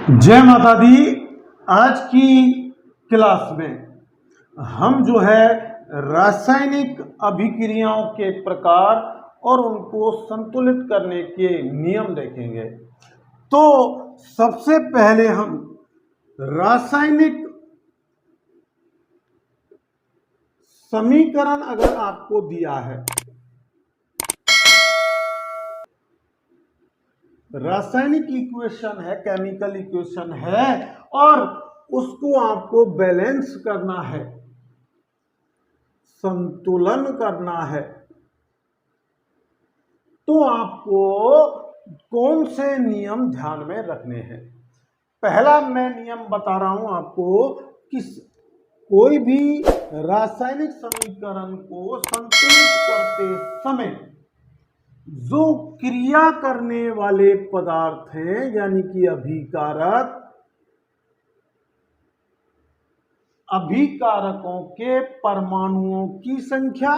जय माता दी। आज की क्लास में हम जो है रासायनिक अभिक्रियाओं के प्रकार और उनको संतुलित करने के नियम देखेंगे। तो सबसे पहले हम रासायनिक समीकरण अगर आपको दिया है, रासायनिक इक्वेशन है, केमिकल इक्वेशन है और उसको आपको बैलेंस करना है, संतुलन करना है, तो आपको कौन से नियम ध्यान में रखने हैं। पहला मैं नियम बता रहा हूं आपको कि कोई भी रासायनिक समीकरण को संतुलित करते समय जो क्रिया करने वाले पदार्थ हैं यानी कि अभिकारकों के परमाणुओं की संख्या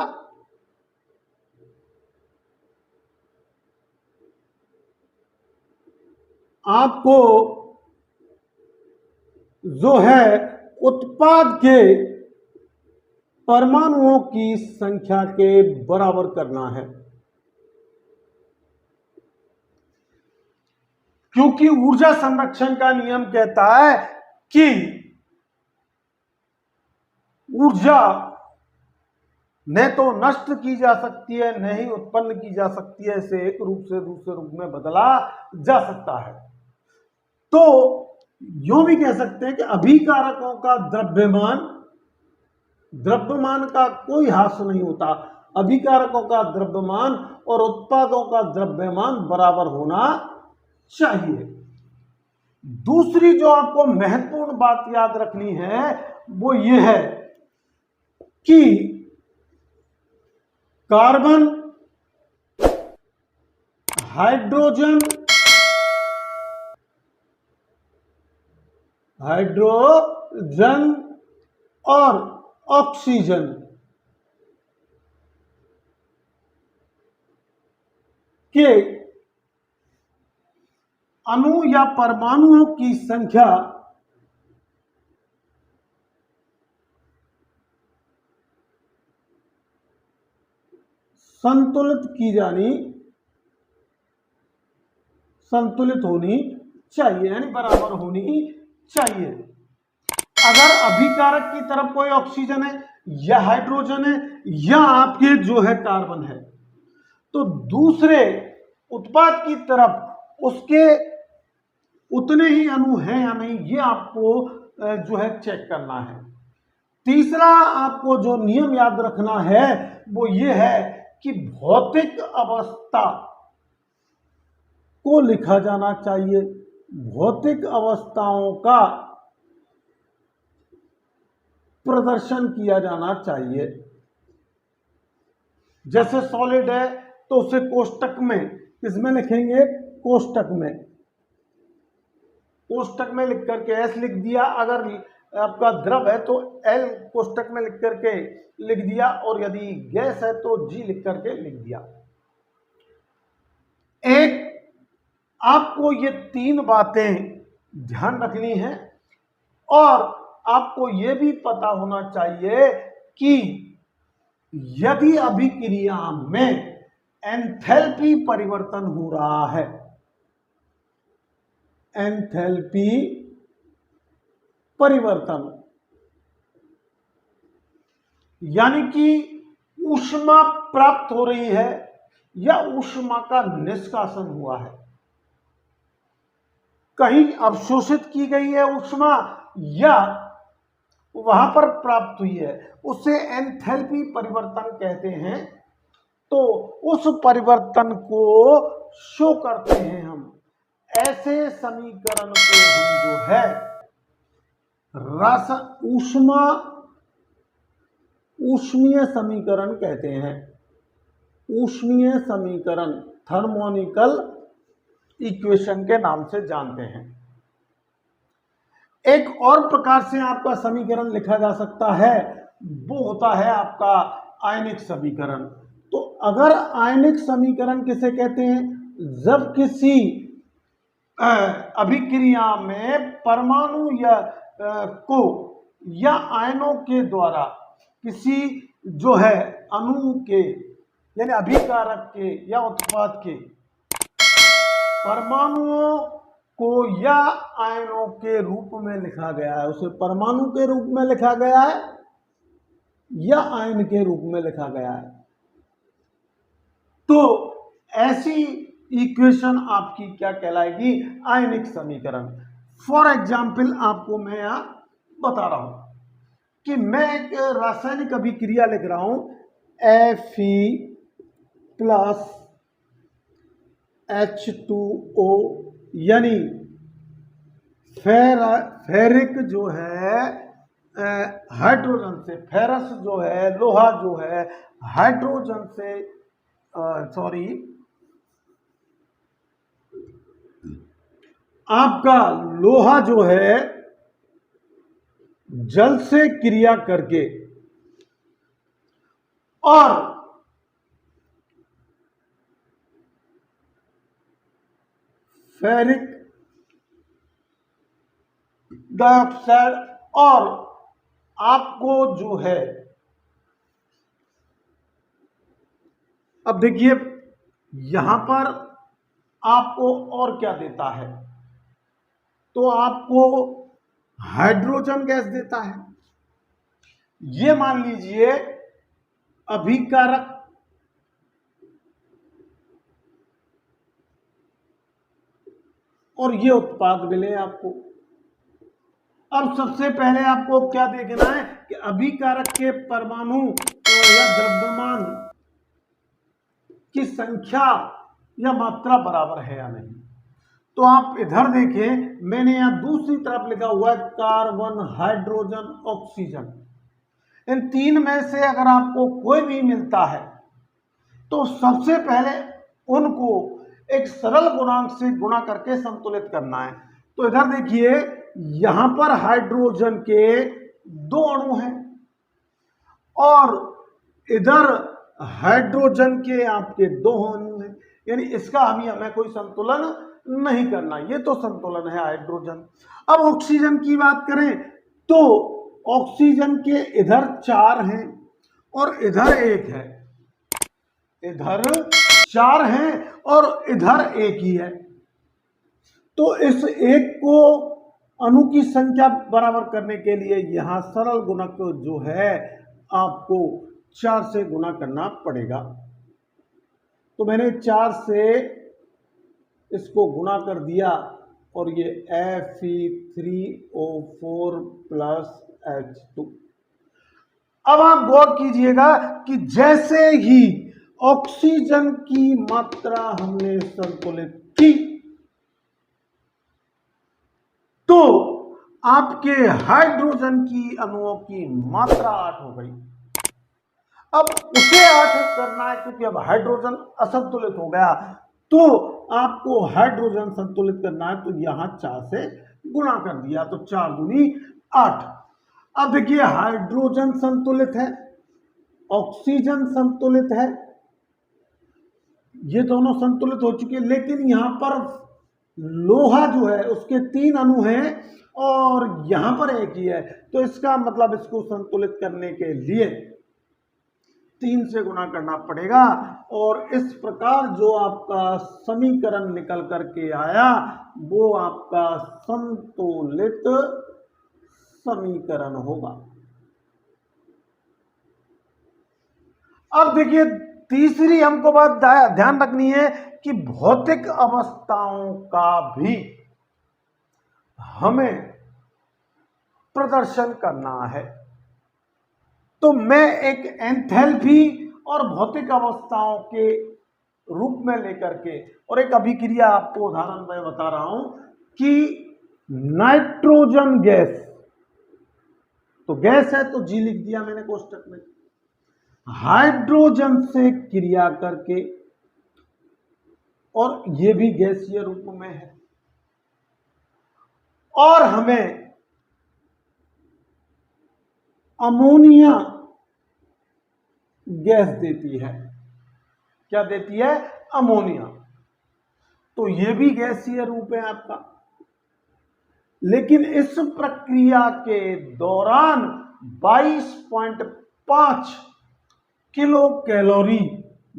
आपको जो है उत्पाद के परमाणुओं की संख्या के बराबर करना है, क्योंकि ऊर्जा संरक्षण का नियम कहता है कि ऊर्जा न तो नष्ट की जा सकती है न ही उत्पन्न की जा सकती है, इसे एक रूप से दूसरे रूप में बदला जा सकता है। तो यूं भी कह सकते हैं कि अभिकारकों का द्रव्यमान का कोई ह्रास नहीं होता। अभिकारकों का द्रव्यमान और उत्पादों का द्रव्यमान बराबर होना चाहिए। दूसरी जो आपको महत्वपूर्ण बात याद रखनी है वो ये है कि कार्बन, हाइड्रोजन और ऑक्सीजन के अणु या परमाणुओं की संख्या संतुलित होनी चाहिए, यानी बराबर होनी चाहिए। अगर अभिकारक की तरफ कोई ऑक्सीजन है या हाइड्रोजन है या आपके जो है कार्बन है, तो दूसरे उत्पाद की तरफ उसके उतने ही अणु हैं या नहीं, ये आपको जो है चेक करना है। तीसरा आपको जो नियम याद रखना है वो ये है कि भौतिक अवस्था को लिखा जाना चाहिए, भौतिक अवस्थाओं का प्रदर्शन किया जाना चाहिए। जैसे सॉलिड है तो उसे कोष्टक में किसमें लिखेंगे? कोष्टक में लिख करके एस लिख दिया। अगर आपका द्रव है तो एल कोष्टक में लिख करके लिख दिया, और यदि गैस है तो जी लिख करके लिख दिया। एक आपको ये तीन बातें ध्यान रखनी है और आपको ये भी पता होना चाहिए कि यदि अभिक्रिया में एंथैल्पी परिवर्तन हो रहा है, एंथैल्पी परिवर्तन यानी कि ऊष्मा प्राप्त हो रही है या ऊष्मा का निष्कासन हुआ है, कहीं अवशोषित की गई है ऊष्मा या वहां पर प्राप्त हुई है, उसे एंथैल्पी परिवर्तन कहते हैं। तो उस परिवर्तन को शो करते हैं हम। ऐसे समीकरण को हम जो है ऊष्मीय समीकरण कहते हैं। ऊष्मीय समीकरण थर्मोनिकल इक्वेशन के नाम से जानते हैं। एक और प्रकार से आपका समीकरण लिखा जा सकता है, वो होता है आपका आयनिक समीकरण। तो अगर आयनिक समीकरण किसे कहते हैं? जब किसी अभिक्रिया में परमाणु को या आयनों के द्वारा किसी जो है अणु के यानी अभिकारक के या उत्पाद के परमाणुओं को या आयनों के रूप में लिखा गया है, उसे परमाणु के रूप में लिखा गया है या आयन के रूप में लिखा गया है। तो ऐसी इक्वेशन आपकी क्या कहलाएगी? आयनिक समीकरण। फॉर एग्जाम्पल आपको मैं यहां बता रहा हूं कि मैं एक रासायनिक अभिक्रिया लिख रहा हूं Fe प्लस H2O यानी फेरिक जो है हाइड्रोजन से, फेरस जो है लोहा जो है हाइड्रोजन से आपका लोहा जो है जल से क्रिया करके और फेरिक डाइऑक्साइड और आपको जो है, अब देखिए यहां पर आपको और क्या देता है, तो आपको हाइड्रोजन गैस देता है। ये मान लीजिए अभिकारक और ये उत्पाद मिले आपको। अब सबसे पहले आपको क्या देखना है कि अभिकारक के परमाणु या द्रव्यमान की संख्या या मात्रा बराबर है या नहीं। तो आप इधर देखें, मैंने यहां दूसरी तरफ लिखा हुआ है कार्बन, हाइड्रोजन, ऑक्सीजन। इन तीन में से अगर आपको कोई भी मिलता है तो सबसे पहले उनको एक सरल गुणांक से गुणा करके संतुलित करना है। तो इधर देखिए यहां पर हाइड्रोजन के 2 अणु हैं और इधर हाइड्रोजन के आपके 2 अणु हैं, यानी इसका हमें कोई संतुलन नहीं करना, ये तो संतुलन है हाइड्रोजन। अब ऑक्सीजन की बात करें तो ऑक्सीजन के इधर 4 हैं और इधर 1 है, इधर 4 हैं और इधर 1 ही है। तो इस 1 को अणु की संख्या बराबर करने के लिए यहां सरल गुणक जो है आपको 4 से गुणा करना पड़ेगा। तो मैंने 4 से इसको गुणा कर दिया और ये Fe3O4 प्लस H2। अब आप गौर कीजिएगा कि जैसे ही ऑक्सीजन की मात्रा हमने संतुलित की तो आपके हाइड्रोजन की अणुओं की मात्रा 8 हो गई। अब उसे 8 करना है क्योंकि अब हाइड्रोजन असंतुलित हो गया, तो आपको हाइड्रोजन संतुलित करना है, तो यहां 4 से गुणा कर दिया, तो 4 दूनी 8। अब देखिए हाइड्रोजन संतुलित है, ऑक्सीजन संतुलित है, ये दोनों संतुलित हो चुके, लेकिन यहां पर लोहा जो है उसके 3 अणु हैं और यहां पर 1 ही है। तो इसका मतलब इसको संतुलित करने के लिए 3 से गुणा करना पड़ेगा और इस प्रकार जो आपका समीकरण निकल करके आया वो आपका संतुलित समीकरण होगा। अब देखिए तीसरी हमको बात ध्यान रखनी है कि भौतिक अवस्थाओं का भी हमें प्रदर्शन करना है। तो मैं एक एंथैल्पी और भौतिक अवस्थाओं के रूप में लेकर के और एक अभिक्रिया आपको उदाहरण में बता रहा हूं कि नाइट्रोजन गैस, तो गैस है तो जी लिख दिया मैंने कोष्टक में, हाइड्रोजन से क्रिया करके, और ये भी गैसीय रूप में है, और हमें अमोनिया गैस देती है। क्या देती है? अमोनिया। तो ये भी गैसीय रूप है आपका। लेकिन इस प्रक्रिया के दौरान 22.5 किलो कैलोरी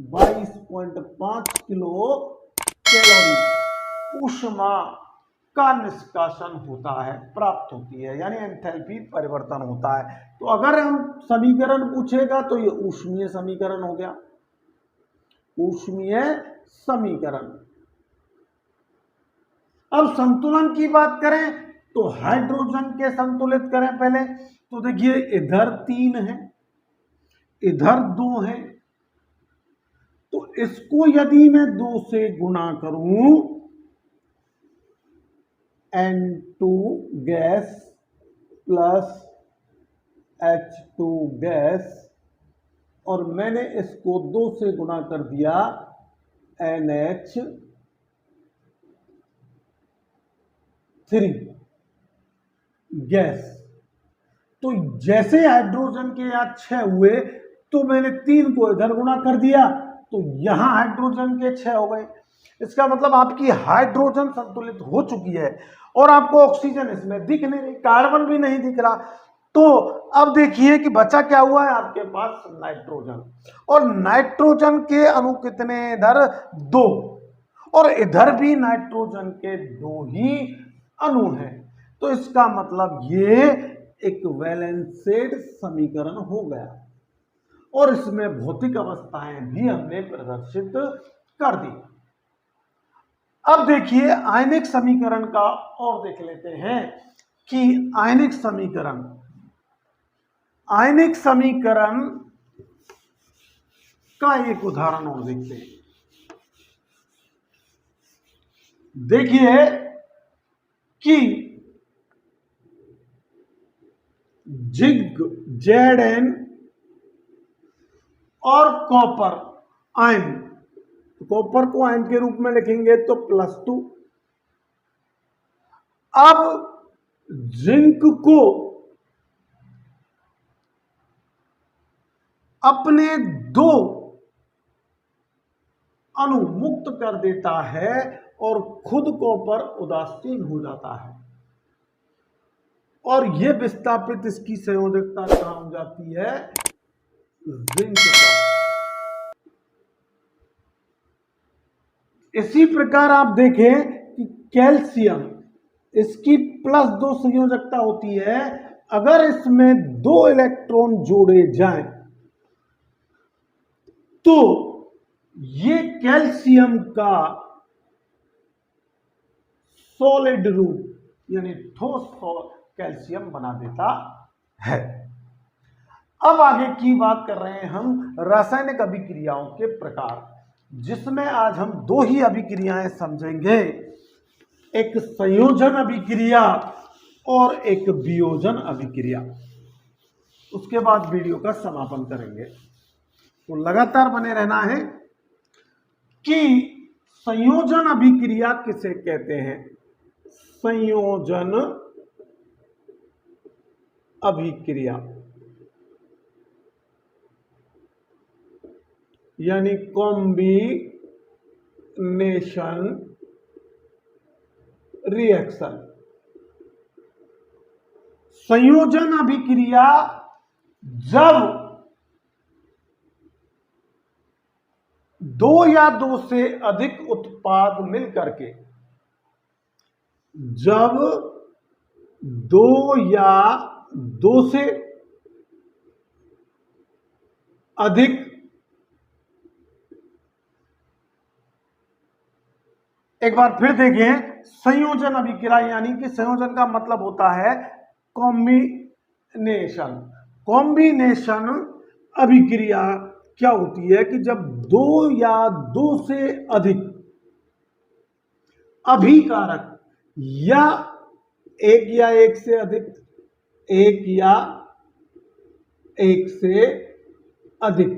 22.5 किलो कैलोरी ऊष्मा का निष्कासन होता है, प्राप्त होती है, यानी एंथैल्पी परिवर्तन होता है। तो अगर हम समीकरण पूछेगा तो ये ऊष्मीय समीकरण हो गया, ऊष्मीय समीकरण। अब संतुलन की बात करें तो हाइड्रोजन के संतुलित करें पहले, तो देखिए इधर 3 है, इधर 2 है, तो इसको यदि मैं 2 से गुणा करूं, N2 gas plus H2 gas, और मैंने इसको 2 से गुणा कर दिया NH3 गैस। तो जैसे हाइड्रोजन के यहां 6 हुए तो मैंने 3 को इधर गुणा कर दिया, तो यहां हाइड्रोजन के 6 हो गए। इसका मतलब आपकी हाइड्रोजन संतुलित हो चुकी है और आपको ऑक्सीजन इसमें दिख नहीं रही, कार्बन भी नहीं दिख रहा। तो अब देखिए कि बचा क्या हुआ है आपके पास, नाइट्रोजन। और नाइट्रोजन के अणु कितने, इधर 2, और इधर भी नाइट्रोजन के 2 ही अणु हैं। तो इसका मतलब ये एक वैलेंसेड समीकरण हो गया, और इसमें भौतिक अवस्थाएं भी हमने प्रदर्शित कर दी। अब देखिए आयनिक समीकरण का और देख लेते हैं कि आयनिक समीकरण का एक उदाहरण और देखते हैं। देखिए कि जिंक Zn और कॉपर आयन, कॉपर को आयन के रूप में लिखेंगे तो +2। अब जिंक को अपने 2 अणु मुक्त कर देता है और खुद कॉपर उदासीन हो जाता है, और यह विस्थापित इसकी संयोजकता कहां हो जाती है, जिंक पर। इसी प्रकार आप देखें कि कैल्शियम, इसकी +2 संयोजकता होती है। अगर इसमें 2 इलेक्ट्रॉन जोड़े जाएं तो ये कैल्शियम का सॉलिड रूप यानी ठोस कैल्शियम बना देता है। अब आगे की बात कर रहे हैं हम रासायनिक अभिक्रियाओं के प्रकार, जिसमें आज हम 2 ही अभिक्रियाएं समझेंगे, एक संयोजन अभिक्रिया और एक वियोजन अभिक्रिया। उसके बाद वीडियो का समापन करेंगे। तो लगातार बने रहना है कि संयोजन अभिक्रिया किसे कहते हैं। संयोजन अभिक्रिया यानी कॉम्बिनेशन रिएक्शन। संयोजन अभिक्रिया जब 2 या 2 से अधिक उत्पाद मिलकर के, जब 2 या 2 से अधिक एक बार फिर देखें, संयोजन अभिक्रिया यानी कि संयोजन का मतलब होता है कॉम्बिनेशन। कॉम्बिनेशन अभिक्रिया क्या होती है कि जब 2 या 2 से अधिक अभिकारक या 1 या 1 से अधिक, 1 या 1 से अधिक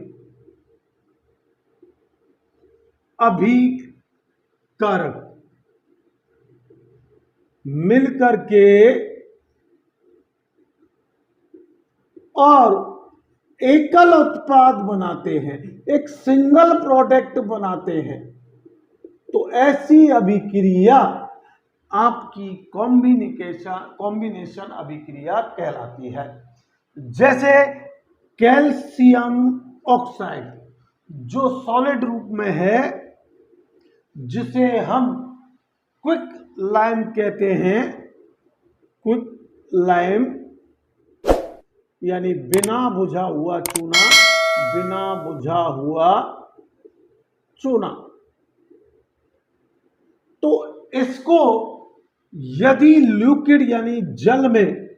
अभिकारक मिलकर के और एकल उत्पाद बनाते हैं, एक सिंगल प्रोडक्ट बनाते हैं, तो ऐसी अभिक्रिया आपकी कॉम्बिनेशन अभिक्रिया कहलाती है। जैसे कैल्शियम ऑक्साइड जो सॉलिड रूप में है, जिसे हम क्विक लाइम कहते हैं, क्विक लाइम यानी बिना बुझा हुआ चूना, बिना बुझा हुआ चूना। तो इसको यदि लिक्विड यानी जल में,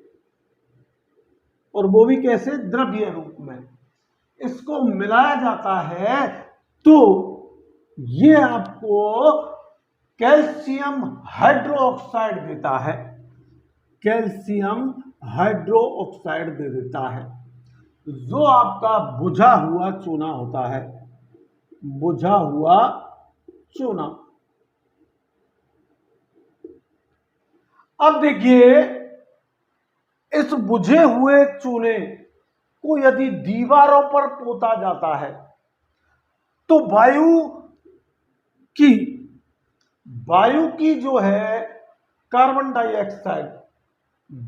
और वो भी कैसे, द्रव्य रूप में, इसको मिलाया जाता है तो ये आपको कैल्शियम हाइड्रोक्साइड देता है, कैल्शियम हाइड्रोक्साइड दे देता है, जो आपका बुझा हुआ चूना होता है, बुझा हुआ चूना। अब देखिए, इस बुझे हुए चूने को यदि दीवारों पर पोता जाता है तो वायु की जो है कार्बन डाइऑक्साइड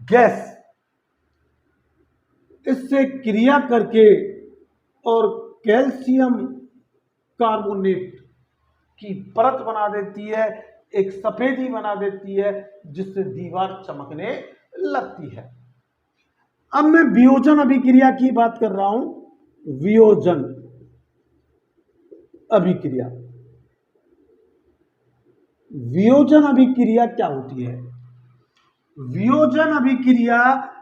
गैस, इससे क्रिया करके और कैल्शियम कार्बोनेट की परत बना देती है, एक सफेदी बना देती है, जिससे दीवार चमकने लगती है। अब मैं वियोजन अभिक्रिया की बात कर रहा हूं, वियोजन अभिक्रिया। वियोजन अभिक्रिया क्या होती है? वियोजन अभिक्रिया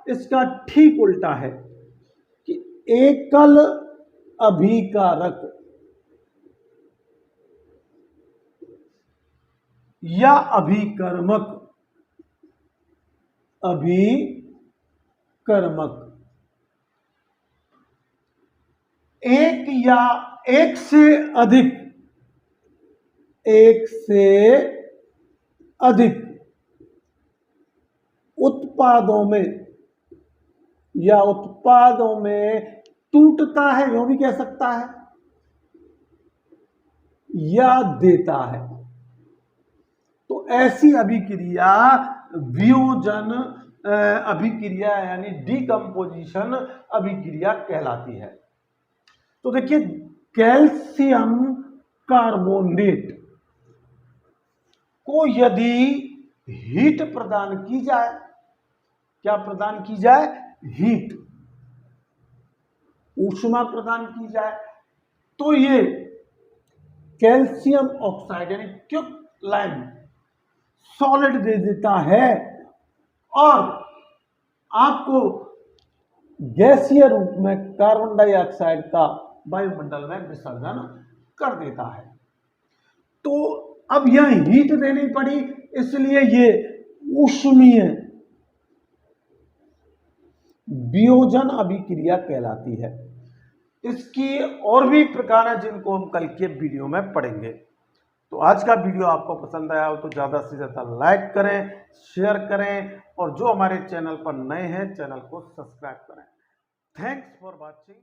इसका ठीक उल्टा है कि एकल अभिकारक या अभिकर्मक, एक या एक से अधिक उत्पादों में टूटता है, यूं भी कह सकता है, या देता है। तो ऐसी अभिक्रिया वियोजन अभिक्रिया यानी डीकंपोजिशन अभिक्रिया कहलाती है। तो देखिए, कैल्शियम कार्बोनेट को यदि हीट प्रदान की जाए, क्या प्रदान की जाए? हीट, ऊष्मा प्रदान की जाए, तो ये कैल्शियम ऑक्साइड यानी क्विक लाइम सॉलिड दे देता है और आपको गैसीय रूप में कार्बन डाइऑक्साइड का वायुमंडल में विसर्जन कर देता है। तो अब यह हीट देनी पड़ी, इसलिए ये ऊष्मीय वियोजन अभिक्रिया कहलाती है। इसकी और भी प्रकार हैं जिनको हम कल के वीडियो में पढ़ेंगे। तो आज का वीडियो आपको पसंद आया हो तो ज़्यादा से ज़्यादा लाइक करें, शेयर करें, और जो हमारे चैनल पर नए हैं चैनल को सब्सक्राइब करें। Thanks for watching.